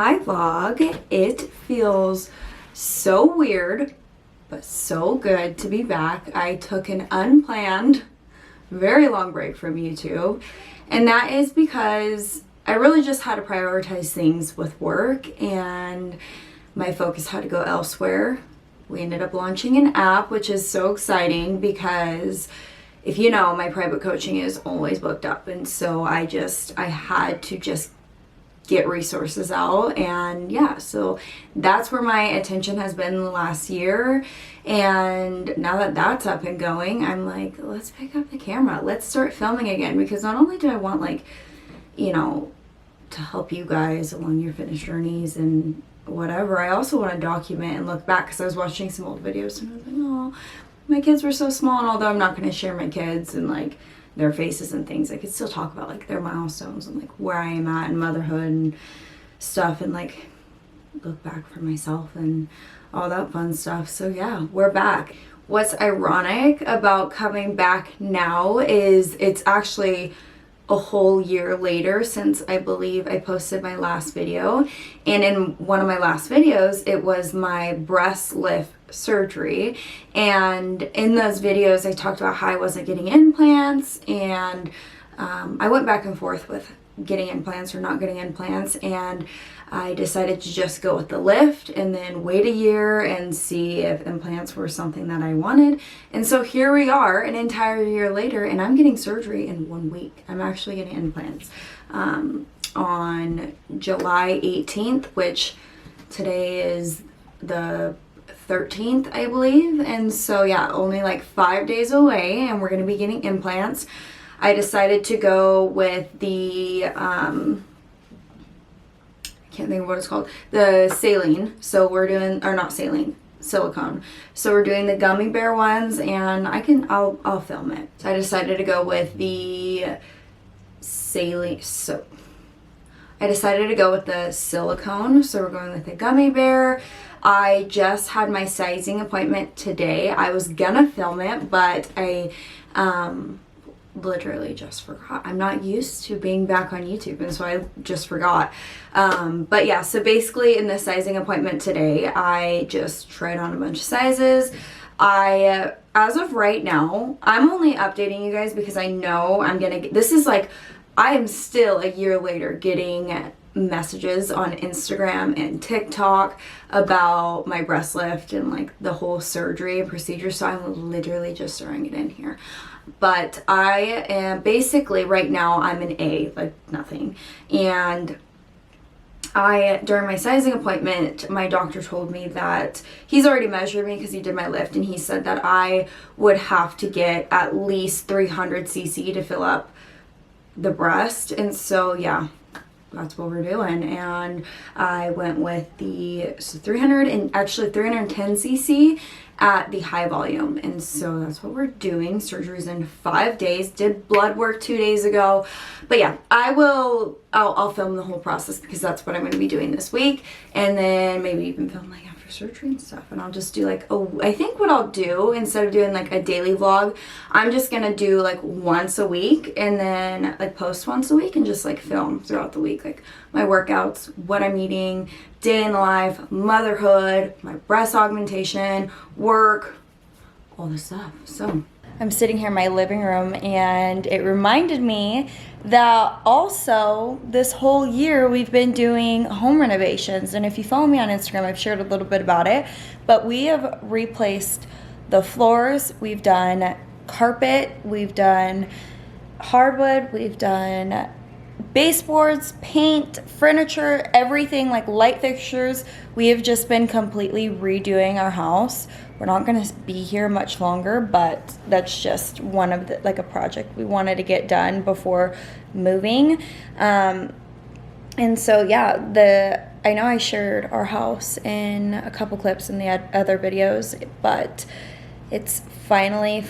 Hi vlog. It feels so weird but so good to be back. I took an unplanned very long break from YouTube, and that is because I really just had to prioritize things with work and my focus had to go elsewhere. We ended up launching an app, which is so exciting because if you know, my private coaching is always booked up, and so I had to just get resources out. And yeah, so that's where my attention has been the last year. And now that that's up and going, I'm like, let's pick up the camera, let's start filming again, because not only do I want, like, you know, to help you guys along your fitness journeys and whatever, I also want to document and look back, because I was watching some old videos and I was like, oh, my kids were so small. And although I'm not going to share my kids and like their faces and things, I could still talk about like their milestones and like where I am at in motherhood and stuff, and like look back for myself and all that fun stuff. So yeah, we're back. What's ironic about coming back now is it's actually a whole year later since I believe I posted my last video. And in one of my last videos, it was my breast lift surgery, and in those videos I talked about how I wasn't getting implants, and I went back and forth with getting implants or not getting implants, and I decided to just go with the lift and then wait a year and see if implants were something that I wanted. And so here we are an entire year later, and I'm getting surgery in 1 week. I'm actually getting implants on July 18th, which today is the 13th, I believe. And so yeah, only like 5 days away and we're going to be getting implants. I decided to go with the I can't think of what it's called, the saline. So we're doing, or not saline, silicone. So we're doing the gummy bear ones, and I'll film it. So I decided to go with the saline. So I decided to go with the silicone. So we're going with the gummy bear. I just had my sizing appointment today. I was gonna film it, but I literally just forgot. I'm not used to being back on YouTube, and so I just forgot. But yeah, so basically in the sizing appointment today, I just tried on a bunch of sizes. As of right now, I'm only updating you guys because I know I'm gonna get, this is like, I am still a year later getting messages on Instagram and TikTok about my breast lift and like the whole surgery and procedure, so I'm literally just throwing it in here. But I am basically right now, I'm an A, like nothing. And during my sizing appointment, my doctor told me that he's already measured me because he did my lift, and he said that I would have to get at least 300 cc to fill up the breast. And so yeah, that's what we're doing. And I went with the 300 and actually 310 cc at the high volume, and so that's what we're doing. Surgery's in 5 days. Did blood work 2 days ago. But yeah, I'll film the whole process because that's what I'm going to be doing this week, and then maybe even film like after surgery and stuff. And I'll just do like I think what I'll do, instead of doing like a daily vlog, I'm just gonna do like once a week, and then like post once a week and just like film throughout the week, like my workouts, what I'm eating, day in the life, motherhood, my breast augmentation, work, all this stuff. So I'm sitting here in my living room, and it reminded me that also this whole year we've been doing home renovations. And if you follow me on Instagram, I've shared a little bit about it, but we have replaced the floors, we've done carpet, we've done hardwood, we've done baseboards, paint, furniture, everything, like light fixtures. We have just been completely redoing our house. We're not going to be here much longer, but that's just one of the, like a project we wanted to get done before moving. And so yeah, I know I shared our house in a couple clips in the other videos, but it's finally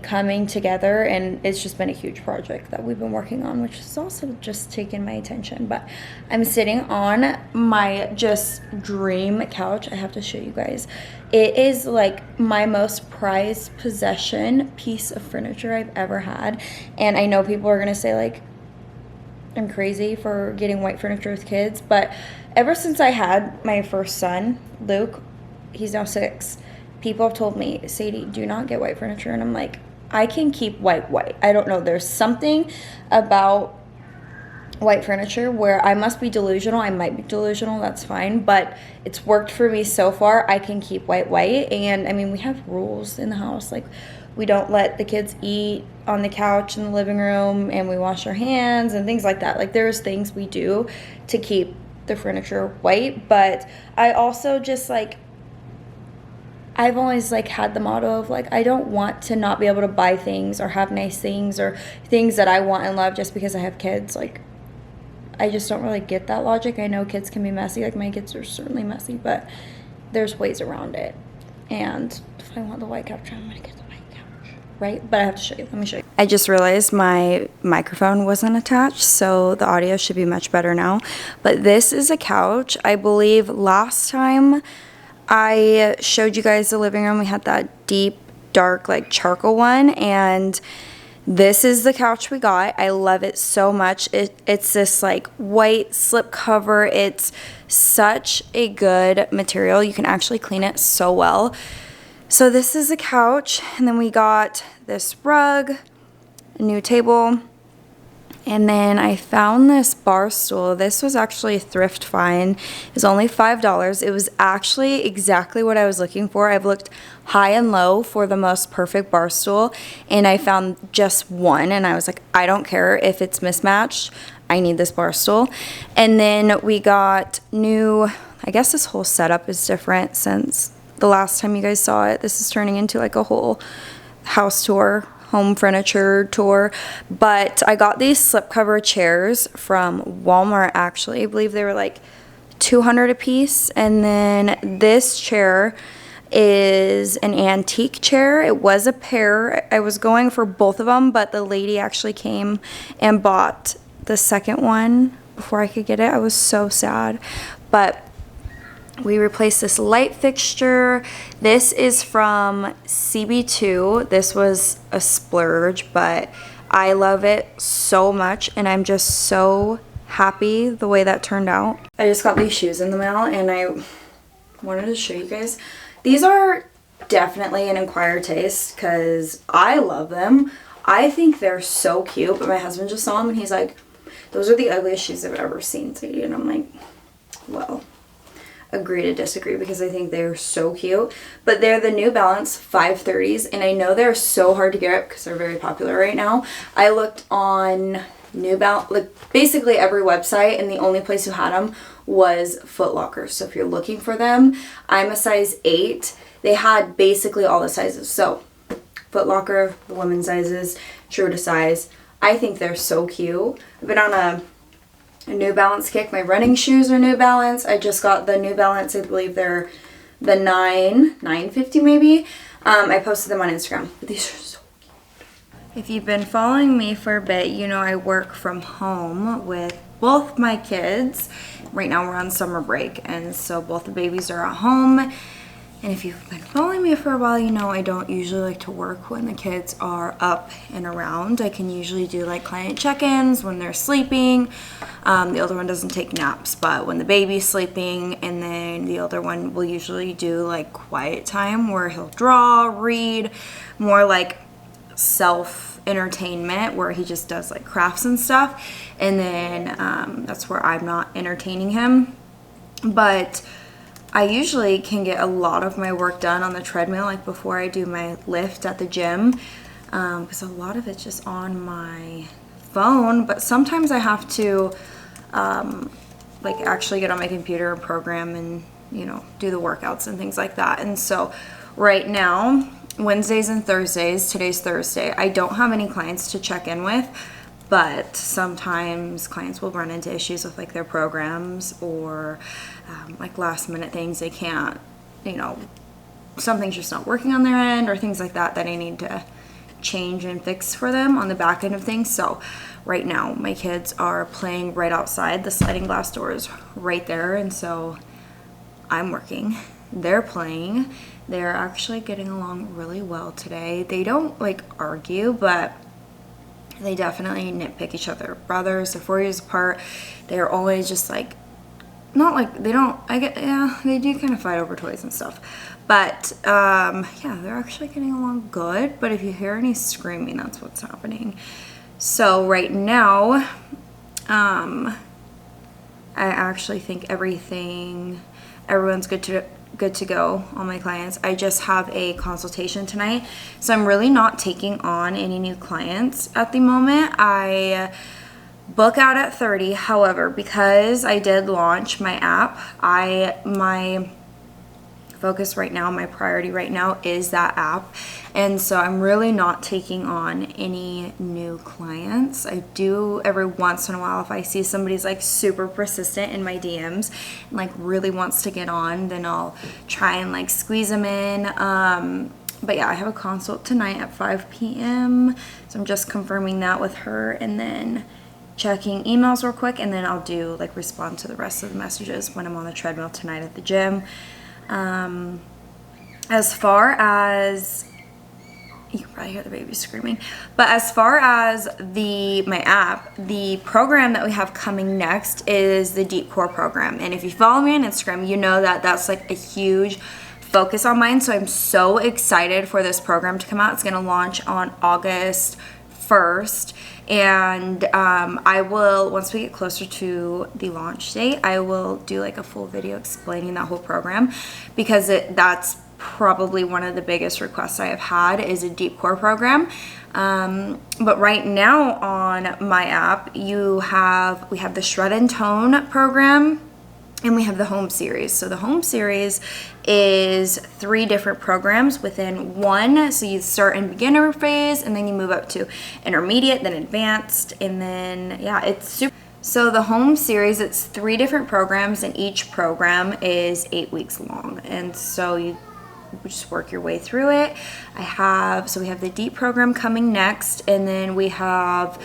coming together, and it's just been a huge project that we've been working on, which has also just taken my attention. But I'm sitting on my just dream couch. I have to show you guys. It is like my most prized possession piece of furniture I've ever had. And I know people are gonna say like, I'm crazy for getting white furniture with kids, but ever since I had my first son, Luke, he's now 6, people have told me, Sadie, do not get white furniture. And I'm like, I can keep white. I don't know. There's something about white furniture where I must be delusional. I might be delusional, that's fine, but it's worked for me so far. I can keep white. And I mean, we have rules in the house, like we don't let the kids eat on the couch in the living room, and we wash our hands and things like that. Like there's things we do to keep the furniture white. But I also just like, I've always like had the motto of like, I don't want to not be able to buy things or have nice things or things that I want and love just because I have kids. Like, I just don't really get that logic. I know kids can be messy. Like, my kids are certainly messy, but there's ways around it. And if I want the white couch, I'm going to get the white couch, right? But I have to show you. Let me show you. I just realized my microphone wasn't attached, so the audio should be much better now. But this is a couch. I believe last time I showed you guys the living room, we had that deep, dark, like charcoal one, and this is the couch we got. I love it so much. It's this like white slip cover. It's such a good material. You can actually clean it so well. So this is the couch, and then we got this rug, a new table, and then I found this bar stool. This was actually a thrift find. It was only $5. It was actually exactly what I was looking for. I've looked high and low for the most perfect bar stool, and I found just one, and I was like, I don't care if it's mismatched. I need this bar stool. And then we got new, I guess this whole setup is different since the last time you guys saw it. This is turning into like a whole house tour, home furniture tour. But I got these slipcover chairs from Walmart, actually. I believe they were like $200 a piece. And then this chair is an antique chair. It was a pair. I was going for both of them, but the lady actually came and bought the second one before I could get it. I was so sad. But we replaced this light fixture. This is from CB2. This was a splurge, but I love it so much, and I'm just so happy the way that turned out. I just got these shoes in the mail, and I wanted to show you guys. These are definitely an acquired taste because I love them. I think they're so cute, but my husband just saw them, and he's like, those are the ugliest shoes I've ever seen, Sadie. And I'm like, well, agree to disagree, because I think they're so cute. But they're the New Balance 530s, and I know they're so hard to get because they're very popular right now. I looked on New Balance, like basically every website, and the only place who had them was Foot Locker. So if you're looking for them, I'm a size 8. They had basically all the sizes. So Foot Locker, the women's sizes, true to size. I think they're so cute. I've been on a New Balance kick. My running shoes are New Balance. I just got the New Balance, I believe they're the 950 maybe. I posted them on Instagram, but these are so cute. If you've been following me for a bit, you know I work from home with both my kids. Right now we're on summer break, and so both the babies are at home. And if you've been following me for a while, you know I don't usually like to work when the kids are up and around. I can usually do like client check-ins when they're sleeping. The older one doesn't take naps, but when the baby's sleeping, and then the older one will usually do like quiet time where he'll draw, read, more like self-entertainment where he just does like crafts and stuff. And then that's where I'm not entertaining him. But I usually can get a lot of my work done on the treadmill, like before I do my lift at the gym, because a lot of it's just on my phone. But sometimes I have to like actually get on my computer and program and, you know, do the workouts and things like that. And so right now, Wednesdays and Thursdays, today's Thursday, I don't have any clients to check in with. But sometimes clients will run into issues with like their programs or like last minute things they can't, you know, something's just not working on their end or things like that that I need to change and fix for them on the back end of things. So right now my kids are playing right outside. The sliding glass door is right there, and so I'm working. They're playing. They're actually getting along really well today. They don't like argue, but They definitely nitpick each other. Brothers, they're 4 years apart. They're always just like, not like, they don't, I get, yeah, they do kind of fight over toys and stuff. But, yeah, they're actually getting along good. But if you hear any screaming, that's what's happening. So right now, I actually think everyone's good to go, all my clients. I just have a consultation tonight, so I'm really not taking on any new clients at the moment. I book out at 30. However, because I did launch my app, my focus right now, my priority right now is that app, and so I'm really not taking on any new clients. I do every once in a while if I see somebody's like super persistent in my DMs and like really wants to get on, then I'll try and like squeeze them in. But yeah, I have a consult tonight at 5 p.m. so I'm just confirming that with her and then checking emails real quick, and then I'll do like respond to the rest of the messages when I'm on the treadmill tonight at the gym. As far as, you can probably hear the baby screaming, but as far as my app, the program that we have coming next is the decor program. And if you follow me on Instagram, you know that that's like a huge focus on mine. So I'm so excited for this program to come out. It's going to launch on August 1st. And I will, once we get closer to the launch date, I will do like a full video explaining that whole program, because that's probably one of the biggest requests I have had is a deep core program. But right now on my app, we have the Shred and Tone program, and we have the Home Series. So the Home Series is 3 different programs within one. So you start in beginner phase, and then you move up to intermediate, then advanced, and then, yeah, it's super. So the Home Series, it's 3 different programs, and each program is 8 weeks long. And so you just work your way through it. We have the Deep program coming next, and then we have,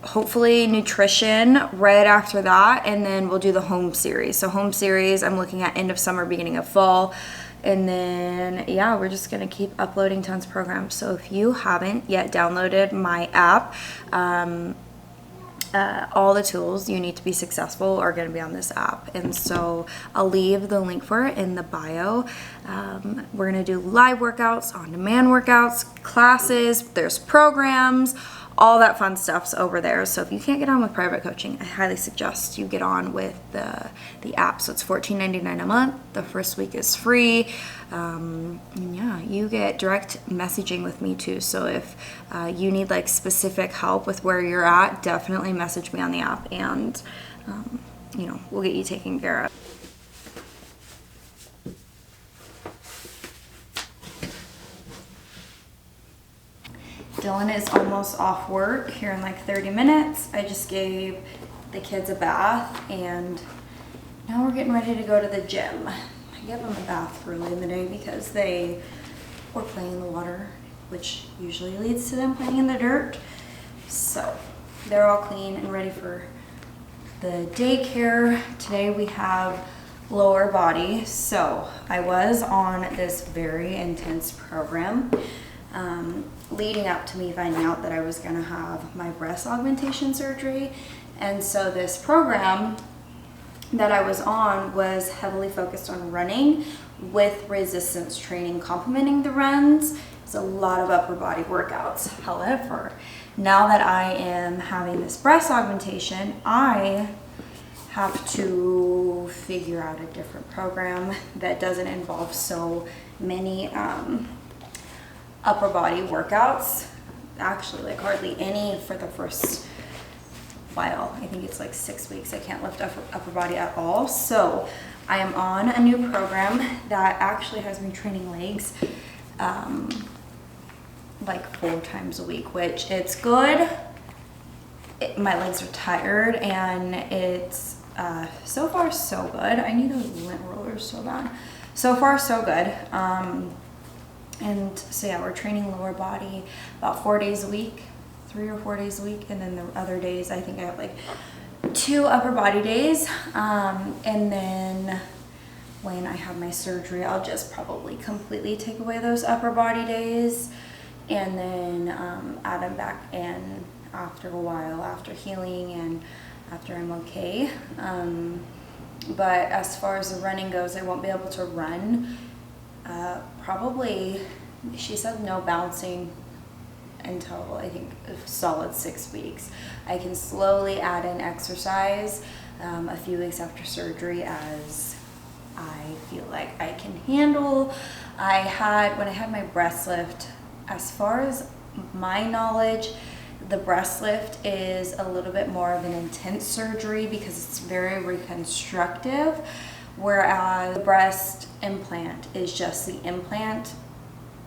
hopefully nutrition right after that, and then we'll do the Home Series. So Home Series, I'm looking at end of summer, beginning of fall, and then yeah, we're just gonna keep uploading tons of programs. So if you haven't yet downloaded my app, all the tools you need to be successful are going to be on this app, and so I'll leave the link for it in the bio. We're going to do live workouts, on-demand workouts, classes, there's programs, all that fun stuff's over there. So if you can't get on with private coaching, I highly suggest you get on with the app. So it's $14.99 a month. The first week is free. And yeah, you get direct messaging with me too. So if you need like specific help with where you're at, definitely message me on the app, and you know, we'll get you taken care of. Dylan is almost off work here in like 30 minutes. I just gave the kids a bath, and now we're getting ready to go to the gym. I give them a bath early in the day because they were playing in the water, which usually leads to them playing in the dirt. So they're all clean and ready for the daycare. Today we have lower body. So I was on this very intense program leading up to me finding out that I was gonna have my breast augmentation surgery. And so this program that I was on was heavily focused on running with resistance training complementing the runs. It's a lot of upper body workouts. However, now that I am having this breast augmentation, I have to figure out a different program that doesn't involve so many upper body workouts. Actually, like hardly any for the first while. I think it's like 6 weeks. I can't lift upper body at all. So I am on a new program that actually has me training legs like 4 times a week, which it's good. My legs are tired, and it's so far so good. I need those lint rollers so bad. So far so good. And so yeah, we're training lower body about 4 days a week, 3 or 4 days a week, and then the other days I think I have like 2 upper body days. And then when I have my surgery, I'll just probably completely take away those upper body days and then add them back in after a while, after healing and after I'm okay. But as far as the running goes, I won't be able to run. Probably, she said no bouncing until I think a solid 6 weeks. I can slowly add in exercise a few weeks after surgery as I feel like I can handle. When I had my breast lift, as far as my knowledge, the breast lift is a little bit more of an intense surgery because it's very reconstructive, whereas the breast implant is just the implant,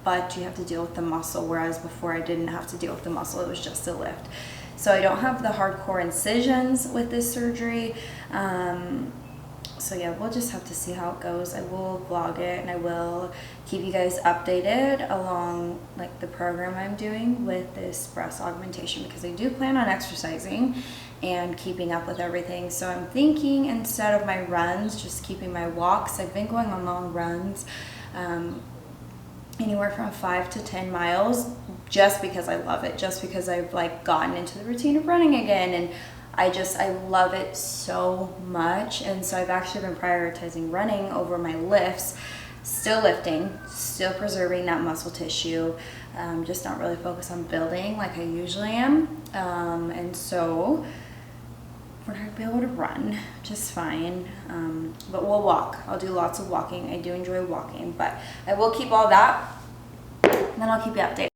but you have to deal with the muscle, whereas before I didn't have to deal with the muscle, it was just a lift. So I don't have the hardcore incisions with this surgery. So yeah, we'll just have to see how it goes. I will vlog it and I will keep you guys updated along like the program I'm doing with this breast augmentation, because I do plan on exercising and keeping up with everything. So I'm thinking, instead of my runs, just keeping my walks. I've been going on long runs, anywhere from 5 to 10 miles, just because I love it, just because I've like gotten into the routine of running again, and I love it so much. And so I've actually been prioritizing running over my lifts, still lifting, still preserving that muscle tissue, just not really focused on building like I usually am. And so we're not gonna be able to run just fine, but we'll walk. I'll do lots of walking. I do enjoy walking, but I will keep all that, and then I'll keep you updated.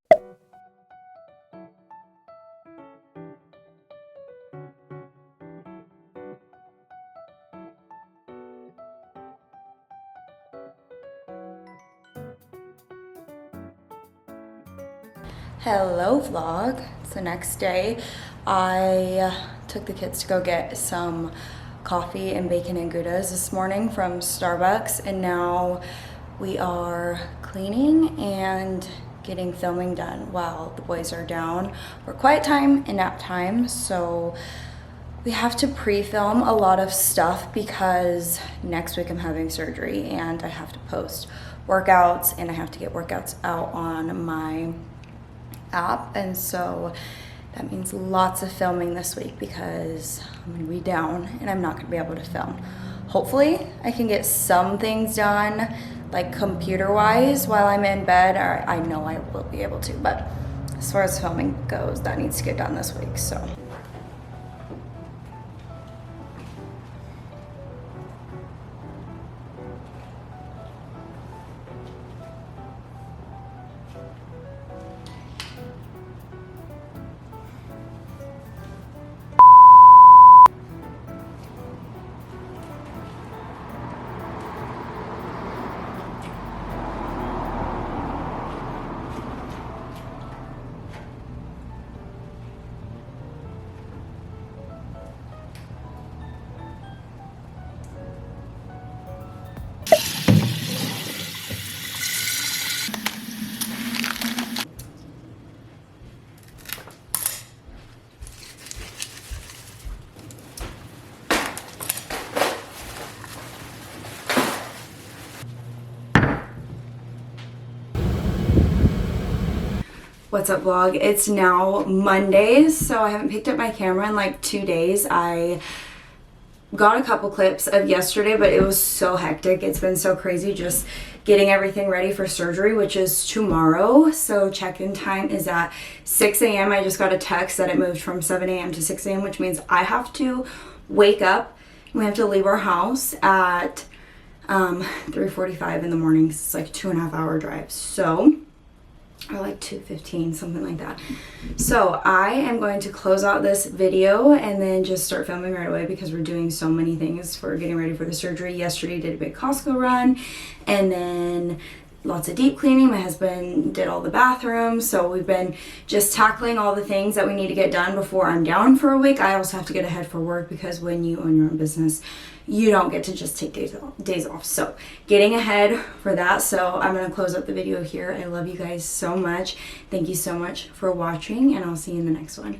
Hello vlog, it's the next day. I took the kids to go get some coffee and bacon and goudas this morning from Starbucks, and now we are cleaning and getting filming done while the boys are down for quiet time and nap time. So we have to pre-film a lot of stuff because next week I'm having surgery and I have to post workouts and I have to get workouts out on my app, and so that means lots of filming this week because I'm gonna be down and I'm not gonna be able to film. Hopefully I can get some things done like computer wise while I'm in bed, or I know I will be able to, but as far as filming goes, that needs to get done this week. So what's up vlog? It's now Monday, so I haven't picked up my camera in like 2 days. I got a couple clips of yesterday, but it was so hectic. It's been so crazy just getting everything ready for surgery, which is tomorrow. So check-in time is at 6 a.m. I just got a text that it moved from 7 a.m. to 6 a.m., which means I have to wake up. We have to leave our house at 3:45 in the morning. It's like a 2.5 hour drive. So, or like 2:15, something like that. So I am going to close out this video and then just start filming right away because we're doing so many things for getting ready for the surgery. Yesterday did a big Costco run, and then lots of deep cleaning. My husband did all the bathrooms, so we've been just tackling all the things that we need to get done before I'm down for a week. I also have to get ahead for work because when you own your own business, you don't get to just take days off. So getting ahead for that. So I'm going to close up the video here. I love you guys so much. Thank you so much for watching, and I'll see you in the next one.